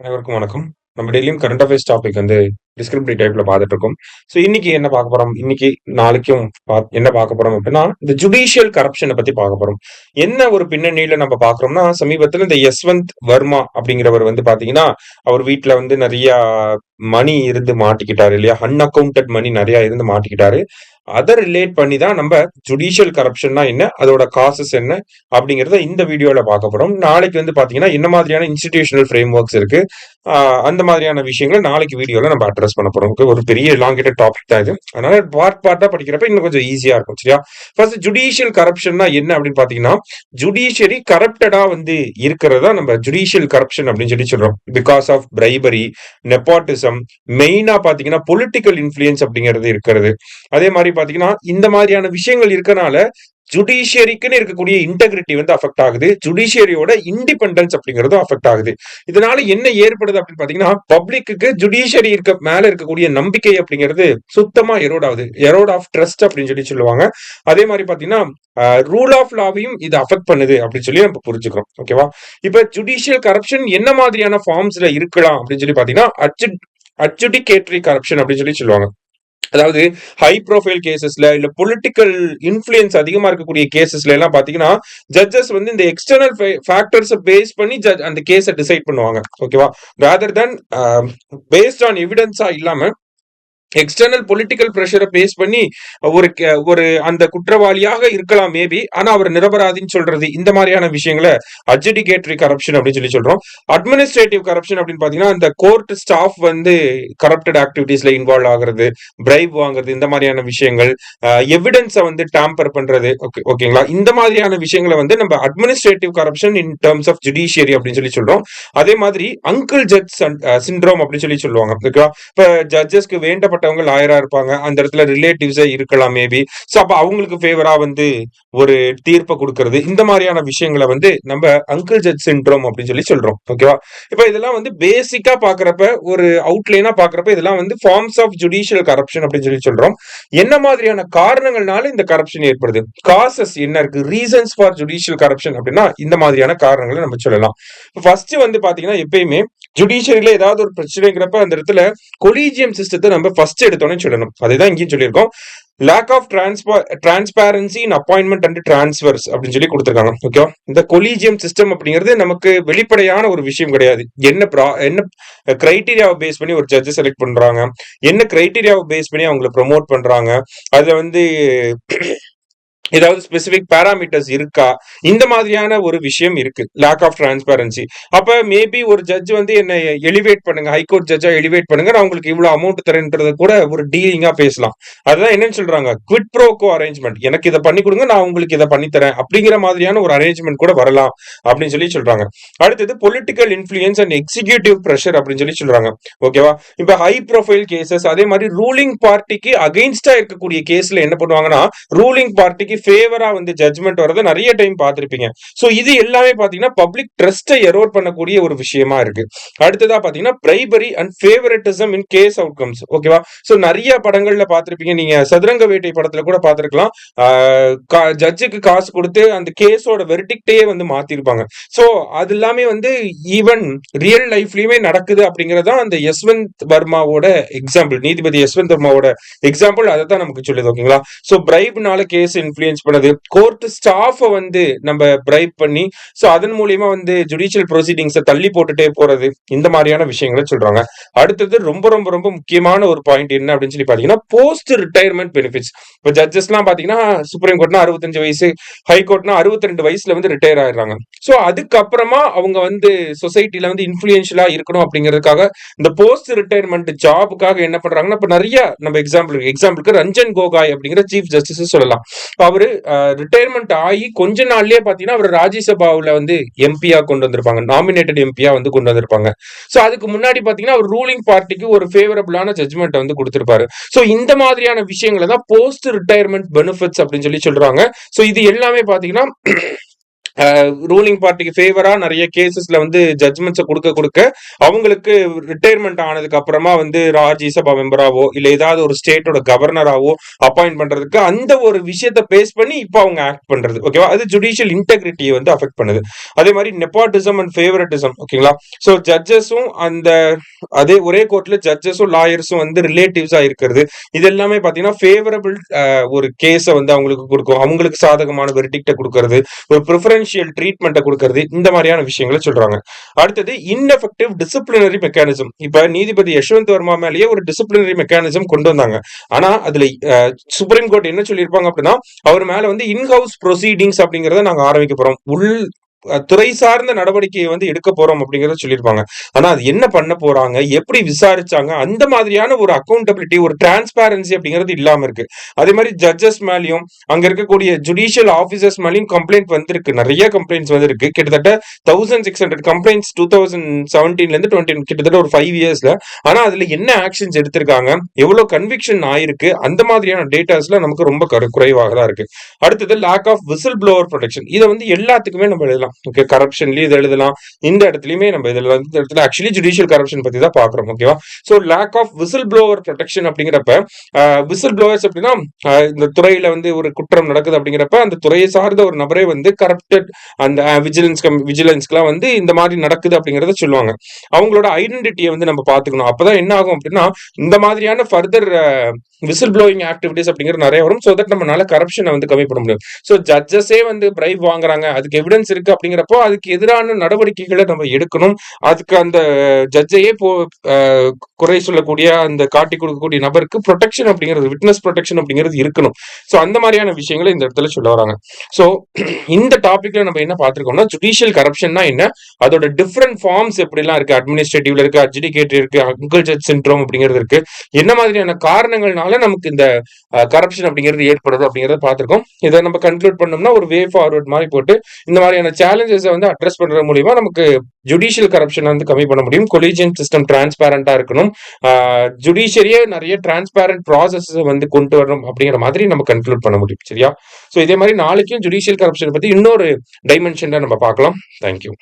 அனைவருக்கும் வணக்கம். நம்ம டெய்லியும் கரண்ட் அஃபேர்ஸ் டாபிக் டிஸ்கிரிப்டிவ் டைப்ல பார்த்துட்டு இருக்கோம். ஸோ இன்னைக்கு என்ன பார்க்க போறோம்? இன்னைக்கு நாளைக்கும் என்ன பார்க்க போறோம் அப்படின்னா, இந்த ஜுடிஷியல் கரப்ஷன பத்தி பார்க்க போறோம். என்ன ஒரு பின்னணியில நம்ம பார்க்குறோம்னா, சமீபத்தில இந்த யஸ்வந்த் வர்மா அப்படிங்கிறவர் பார்த்தீங்கன்னா, அவர் வீட்ல நெறைய மணி இருந்து மாட்டிக்கிட்டாரு இல்லையா? அன்அக்கவுண்டட் மணி நெறைய இருந்து மாட்டிக்கிட்டாரு. அத ரிலேட் பண்ணி தான் நம்ம ஜுடிஷியல் கரப்ஷன்னா என்ன? அதோட காசஸ் என்ன? அப்படிங்கிறத இந்த வீடியோல பார்க்க போறோம். நாளைக்கு பார்த்தீங்கன்னா, என்ன மாதிரியான இன்ஸ்டிடியூஷனல் ஃப்ரேம் ஒர்க்ஸ் இருக்கு? ஆ அந்த மாதிரியான விஷயங்கள நாளைக்கு வீடியோல நம்ம அட்ரஸ் பண்ண போறோம். ஓகே. ஒரு பெரிய எலாங்கேட்டட் டாபிக் தான் இது. அதனால பார்ட்டா படிக்கிறப்ப இன்னும் கொஞ்சம் ஈஸியா இருக்கும். சரியா? ஃபர்ஸ்ட் ஜுடிஷியல் கரப்ஷன்னா என்ன அப்படின்னு பார்த்தீங்கன்னா, ஜுடிஷியரி கரப்டடா இருக்கிறத நம்ம ஜுடிஷியல் கரப்ஷன் அப்படின்னு சொல்றோம். பிகாஸ் ஆஃப் பிரைபரி, நெப்போட்டிசம், மெயினா பார்த்தீங்கன்னா பொலிட்டிக்கல் இன்ஃப்ளூயன்ஸ் அப்படிங்கிறது இருக்கிறது. அதே மாரி பார்த்தீங்கன்னா, இந்த மாதிரியான விஷயங்கள் இருக்கனால ஜுடிஷியரிக்குன்னு இருக்கக்கூடிய இன்டெகிரிட்டி அஃபெக்ட் ஆகுது. ஜுடிஷியரியோட இண்டிபெண்டன்ஸ் அப்படிங்கிறதும் அஃபெக்ட் ஆகுது. இதனால என்ன ஏற்படுது அப்படின்னு பாத்தீங்கன்னா, பப்ளிக்கு ஜுடிஷியரி மேல இருக்கக்கூடிய நம்பிக்கை அப்படிங்கிறது சுத்தமா எரோட் ஆகுது. எரோட் ஆஃப் ட்ரஸ்ட் அப்படின்னு சொல்லுவாங்க. அதே மாதிரி பாத்தீங்கன்னா, ரூல் ஆஃப் லாவையும் இது அஃபெக்ட் பண்ணுது அப்படின்னு நம்ம புரிஞ்சுக்கிறோம். ஓகேவா? இப்ப ஜுடிஷியல் கரப்ஷன் என்ன மாதிரியான ஃபார்ம்ஸ்ல இருக்கலாம் அப்படின்னு பாத்தீங்கன்னா, அட்ஜுடிகேட்டரி கரப்ஷன் அப்படின்னு சொல்லுவாங்க. அதாவது ஹை ப்ரொஃபைல் கேசஸ்ல இல்ல பொலிட்டிக்கல் இன்ஃப்ளூயன்ஸ் அதிகமா இருக்கக்கூடிய கேசஸ்ல எல்லாம் பாத்தீங்கன்னா, ஜட்ஜஸ் இந்த எக்ஸ்டர்னல் ஃபேக்டர்ஸ் பேஸ் பண்ணி அந்த கேஸை டிசைட் பண்ணுவாங்க. ஓகேவா? ராதர் தென் பேஸ்ட் ஆன் எவிடன்ஸா இல்லாம எக்ஸ்டர்னல் பொலிட்டிக்கல் பிரஷரை பேஸ் பண்ணி ஒரு அந்த குற்றவாளியாக இருக்கலாம் மேபி. ஆனா அவர் நிரபராதின்னு சொல்றது இந்த மாதிரியான விஷயங்களை அட்ஜுடிகேட்டரி கரப்ஷன் அப்படின்னு சொல்றோம். அட்மினிஸ்ட்ரேட்டிவ் கரப்ஷன் அப்படின்னு பாத்தீங்கன்னா, அந்த கோர்ட் ஸ்டாஃப் கரப்டட் ஆக்டிவிட்டீஸ்ல இன்வால்வ் ஆகுறது, பிரைப் வாங்குறது, இந்த மாதிரியான விஷயங்கள், எவிடன்ஸை டேம்பர் பண்றது. ஓகேங்களா? இந்த மாதிரியான விஷயங்களை நம்ம administrative corruption in terms of judiciary அப்படின்னு சொல்றோம். அதே மாதிரி அங்கிள் ஜட்ஜ் சிண்ட்ரோம் அப்படின்னு சொல்லுவாங்க. ஓகேவா? இப்ப ஜட்ஜஸ்க்கு வேண்டப்பட்டவங்க லாயரா இருப்பாங்க. அந்த இடத்துல ரிலேட்டிவ்ஸே இருக்கலாம் மேபி. சோ அப்ப அவங்களுக்கு ஃபேவரா ஒரு தீர்ப்பை கொடுக்கறது. இந்த மாதிரியான விஷயங்களை நம்ம அங்கிள் ஜட்ஜ் சிண்ட்ரோம் அப்படின்னு சொல்றோம். ஓகேவா? இப்ப இதெல்லாம் பேசிக்கா பாக்குறப்ப, ஒரு அவுட்லைனா பாக்குறப்ப இதெல்லாம் ஃபார்ம்ஸ் ஆஃப் ஜுடிஷியல் கரப்ஷன் அப்படின்னு சொல்றோம். என்ன மாதிரியான காரணங்கள்னால இந்த கரப்ஷன் ஏற்படுது? காசஸ் என்ன இருக்கு? ரீசன்ஸ் ஃபார் ஜுடிஷியல் கரப்ஷன் அப்படின்னா இந்த மாதிரியான காரணங்களை நம்ம சொல்லலாம். ஃபர்ஸ்ட் பாத்தீங்கன்னா, எப்பயுமே ஜுடிஷியரியில ஏதாவது ஒரு பிரச்சனைங்கிறப்ப அந்த இடத்துல கொலீஜியம் சிஸ்டத்தை நம்ம ஃபர்ஸ்ட் எடுத்தோன்னு சொல்லணும். அதுதான் இங்கேயும் சொல்லியிருக்கோம். Lack of transparency in appointment and transfers அப்படின்னு கொடுத்திருக்காங்க. ஓகே. இந்த கொலீஜியம் சிஸ்டம் அப்படிங்கிறது நமக்கு வெளிப்படையான ஒரு விஷயம் கிடையாது. என்ன கிரைட்டீரியாவை பேஸ் பண்ணி ஒரு ஜட்ஜ் செலக்ட் பண்றாங்க, என்ன கிரைட்டீரியாவை பேஸ் பண்ணி அவங்களை ப்ரமோட் பண்றாங்க, அதுல ஏதாவது ஸ்பெசிபிக் பேராமீட்டர்ஸ் இருக்கா, இந்த மாதிரியான ஒரு விஷயம் இருக்கு. Lack of transparency. அப்ப மேபி ஒரு ஜட்ஜ் என்ன எலிவேட் பண்ணுங்க, ஹைகோர்ட் ஜட்ஜா எலிவேட் பண்ணுங்க, நான் உங்களுக்கு இவ்வளவு அமௌண்ட் தரேன்றத கூட ஒரு டீலிங்கா பேசலாம். அதுதான் என்னன்னு சொல்றாங்க, குவிட் ப்ரோகோ அரேஞ்ச்மெண்ட். எனக்கு இதை பண்ணி கொடுங்க, நான் உங்களுக்கு இதை பண்ணி தரேன் அப்படிங்கிற மாதிரியான ஒரு அரேஞ்ச்மெண்ட் கூட வரலாம் அப்படின்னு சொல்றாங்க. அடுத்தது political influence and executive pressure அப்படின்னு சொல்றாங்க. ஓகேவா? இப்ப ஹை ப்ரொஃபைல் கேசஸ், அதே மாதிரி ரூலிங் பார்ட்டிக்கு அகைன்ஸ்டா இருக்கக்கூடிய கேஸ்ல என்ன பண்ணுவாங்கன்னா, ரூலிங் பார்ட்டிக்கு ஃபேவரா ஜட்ஜ்மெண்ட் வரதை நிறைய டைம் பார்த்திருப்பீங்க. சோ இது எல்லாமே பாத்தீங்கன்னா பப்ளிக் ட்ரஸ்ட்டை எரோட் பண்ணக்கூடிய ஒரு விஷயமா இருக்கு. அடுத்ததா பாத்தீங்கன்னா bribery and favouritism in case outcomes. ஓகேவா? சோ நிறைய படங்கள்ல பார்த்திருப்பீங்க. நீங்க சதுரங்க வேட்டை படத்துல கூட பார்த்திருக்கலாம். ஜட்ஜுக்கு காசு கொடுத்து அந்த கேஸோட வெர்டிக்டையே மாத்திருப்பாங்க. சோ அது எல்லாமே ஈவன் ரியல் லைஃப்லயுமே நடக்குது அப்படிங்கறதா அந்த யஸ்வந்த் வர்மாவோட எக்ஸாம்பிள். நீதிபதி யஸ்வந்த் வர்மாவோட எக்ஸாம்பிள் அதை தான் நமக்கு சொல்லுது. ஓகேங்களா? சோ பிரைப்னால கேஸ் இன்ஃப்ளூயன்ஸ் பண்ணது, கோர்ட் ஸ்டாஃப நம்ம பிரைப் பண்ணி சோ அதன் மூலியமா ஜுடிஷியல் ப்ரொசீடிங்ஸை தள்ளி போட்டுட்டே போறது, இந்த மாதிரியான விஷயங்களை சொல்றாங்க. அடுத்தது ரொம்ப ரொம்ப ரொம்ப முக்கியமான ஒரு பாயிண்ட் என்ன அப்படின்னு பாத்தீங்கன்னா, போஸ்ட் ரிட்டையர்மெண்ட் பெனிஃபிட்ஸ். இப்ப ஜட்ஜஸ் எல்லாம் பாத்தீங்கன்னா, சுப்ரீம் கோர்ட்னா 65 வயசு, ஹை கோர்ட்னா 62 வயசுல ரிட்டையர் ஆயிடுறாங்க. சோ அதுக்கப்புறமா அவங்க சொசைட்டில இன்ஃப்ளூயன்ஷியலா இருக்கணும் அப்படிங்கிறதுக்காக இந்த போஸ்ட் ரிட்டையர்மெண்ட் ஜாபுக்காக என்ன பண்றாங்கன்னா, இப்ப நிறைய நம்ம எக்ஸாம்பிளுக்கு ரஞ்சன் கோகாய் அப்படிங்கிற சீஃப் ஜஸ்டிஸ் சொல்லலாம். அவரு ரிட்டையர்மெண்ட் ஆகி கொஞ்ச நாள்லயே பாத்தீங்கன்னா அவர் ராஜ்யசபாவுல எம்பியா கொண்டு வந்திருப்பாங்க, நாமினேட்டட் எம்பியா கொண்டு வந்திருப்பாங்க. சோ அதுக்கு முன்னாடி பாத்தீங்கன்னா அவர் ரூலிங் பார்ட்டிக்கு ஒரு ஃபேவரபிளான ஜட்ஜ்மெண்ட் கொடுத்திருப்பாரு. சோ இந்த மாதிரியான விஷயங்களை தான் போஸ்ட் ரிட்டையர்மெண்ட் பெனிஃபிட்ஸ் அப்படின்னு சொல்றாங்க. சோ இது எல்லாமே பாத்தீங்கன்னா ரூலிங் பார்ட்டிக்கு ஃபேவரா நிறைய கேசஸ்ல வந்து ஜட்மெண்ட்ஸை கொடுக்க அவங்களுக்கு ரிட்டையர்மெண்ட் ஆனதுக்கு அப்புறமா வந்து ராஜ்யசபா மெம்பராவோ இல்ல ஏதாவது ஒரு ஸ்டேட்டோட கவர்னராவோ அப்பாயிண்ட் பண்றதுக்கு அந்த ஒரு விஷயத்தை பேஸ் பண்ணி இப்போ அவங்க ஆக்ட் பண்றது. ஓகேவா? அது ஜுடிஷியல் இன்டெகிரிட்டியை வந்து அஃபெக்ட் பண்ணுது. அதே மாதிரி நெப்பாட்டிசம் அண்ட் ஃபேவரட்டிசம். ஓகேங்களா? ஸோ ஜட்ஜஸும் அதே ஒரே கோர்ட்ல ஜட்ஜஸும் லாயர்ஸும் வந்து ரிலேட்டிவ்ஸா இருக்கிறது, இது எல்லாமே பாத்தீங்கன்னா ஃபேவரபிள் ஒரு கேஸை வந்து அவங்களுக்கு கொடுக்கும், அவங்களுக்கு சாதகமான வெர்டிக்டை கொடுக்கறது, ஒரு ப்ரிஃபரன்ஷியல் ட்ரீட்மெண்ட்டை கொடுக்கறது, இந்த மாதிரியான விஷயங்களை சொல்றாங்க. அடுத்தது இன்எஃபெக்டிவ் டிசிப்ளினரி மெக்கானிசம். இப்ப நீதிபதி யஷ்வந்த் வர்மா மேலேயே ஒரு டிசிப்ளினரி மெக்கானிசம் கொண்டு வந்தாங்க. ஆனா அதுல சுப்ரீம் கோர்ட் என்ன சொல்லியிருப்பாங்க அப்படின்னா, அவர் மேல வந்து இன்ஹவுஸ் ப்ரொசீடிங்ஸ் அப்படிங்கறத நாங்க ஆரம்பிக்க போறோம், துறை சார்ந்த நடவடிக்கையை வந்து எடுக்க போறோம் அப்படிங்கறத சொல்லியிருப்பாங்க. ஆனா அது என்ன பண்ண போறாங்க, எப்படி விசாரிச்சாங்க, அந்த மாதிரியான ஒரு அக்கௌண்டபிலிட்டி, ஒரு டிரான்ஸ்பேரன்சி அப்படிங்கிறது இல்லாம இருக்கு. அதே மாதிரி ஜட்ஜஸ் மேலயும் அங்க இருக்கக்கூடிய ஜுடிஷியல் ஆபீசர்ஸ் மேலயும் கம்ப்ளைண்ட் வந்திருக்கு, நிறைய கம்ப்ளைண்ட்ஸ் வந்திருக்கு. கிட்டத்தட்ட 1600 கம்ப்ளைண்ட்ஸ் 2017ல இருந்து 20 கிட்டத்தட்ட ஒரு 5 இயர்ஸ்ல. ஆனா அதுல என்ன ஆக்ஷன்ஸ் எடுத்திருக்காங்க, எவ்வளவு கன்விக்ஷன் ஆயிருக்கு, அந்த மாதிரியான டேட்டாஸ்ல நமக்கு ரொம்ப குறைவாக தான் இருக்கு. அடுத்தது lack of whistle blower protection. இதை வந்து எல்லாத்துக்குமே நம்ம எழுதலாம். ஓகே, கரப்ஷன்லயும் இது எழுதலாம், இந்த இடத்துலயுமே நம்ம இதெல்லாம் இந்த இடத்துல ஆக்சுவலி ஜுடிஷியல் கரப்ஷன் பத்தி தான் பாக்குறோம். ஓகேவா? So lack of whistle blower protection அப்படிங்கிறப்ப விசில் ப்ளோவர்ஸ் அப்படின்னா இந்த துறையில வந்து ஒரு குற்றம் நடக்குது அப்படிங்கிறப்ப அந்த துறையை சார்ந்த ஒரு நபரே வந்து கரப்டட் அந்த விஜிலன்ஸ்க்குலாம் வந்து இந்த மாதிரி நடக்குது அப்படிங்கறத சொல்லுவாங்க. அவங்களோட ஐடென்டிட்டியை வந்து நம்ம பாத்துக்கணும். அப்பதான் என்ன ஆகும் அப்படின்னா இந்த மாதிரியான ஃபர்தர் விசில் ப்ளோயிங் ஆக்டிவிட்டிஸ் அப்படிங்கிறது நிறைய வரும். ஸோ தட் நம்மளால கரப்ஷனை வந்து கம்மி பண்ண முடியும். ஸோ ஜட்ஜஸே வந்து பிரைப் வாங்குறாங்க, அதுக்கு எவிடன்ஸ் இருக்கு அப்படிங்கிறப்போ அதுக்கு எதிரான நடவடிக்கைகளை நம்ம எடுக்கணும். அதுக்கு அந்த ஜட்ஜையே குறை சொல்லக்கூடிய அந்த காட்டி கொடுக்கக்கூடிய நபருக்கு ப்ரொடெக்ஷன் அப்படிங்கிறது, விட்னஸ் ப்ரொடெக்ஷன் அப்படிங்கிறது இருக்கணும். ஸோ அந்த மாதிரியான விஷயங்களை இந்த இடத்துல சொல்ல வராங்க. ஸோ இந்த டாபிக்ல நம்ம என்ன பார்த்திருக்கோம்னா, ஜுடிஷியல் கரப்ஷன்னா என்ன, அதோட டிஃப்ரெண்ட் ஃபார்ம்ஸ் எப்படிலாம் இருக்கு, அட்மினிஸ்ட்ரேட்டிவ்ல இருக்கு, அட்ஜுடிகேட்டிவ் இருக்கு, அங்கிள் ஜட்ஜ் சிண்ட்ரோம் அப்படிங்கிறது இருக்கு, என்ன மாதிரியான காரணங்கள்னால நமக்கு இந்த கரப்ஷன் அப்படிங்கிறது ஏற்படுது அப்படிங்கறத பார்த்திருக்கோம். இதை நம்ம கன்க்ளூட் பண்ணோம்னா ஒரு வே ஃபார்வர்ட் மாதிரி போட்டு இந்த மாதிரியான சேலஞ்சஸை வந்து அட்ரஸ் பண்றது மூலியமா நமக்கு ஜுடிஷியல் கரப்ஷன் வந்து கம்மி பண்ண முடியும். கொலிஜியன் சிஸ்டம் டிரான்ஸ்பேரண்டா இருக்கணும், ஜுடிஷியரியே நிறைய டிரான்ஸ்பேரண்ட் ப்ராசஸ் வந்து கொண்டு வரணும் அப்படிங்கிற மாதிரி நம்ம கன்க்ளூட் பண்ண முடியும். சரியா? ஸோ இதே மாதிரி நாளைக்கும் ஜுடிஷியல் கரப்ஷன் பத்தி இன்னொரு டைமென்ஷன்ல நம்ம பார்க்கலாம். தேங்க்யூ.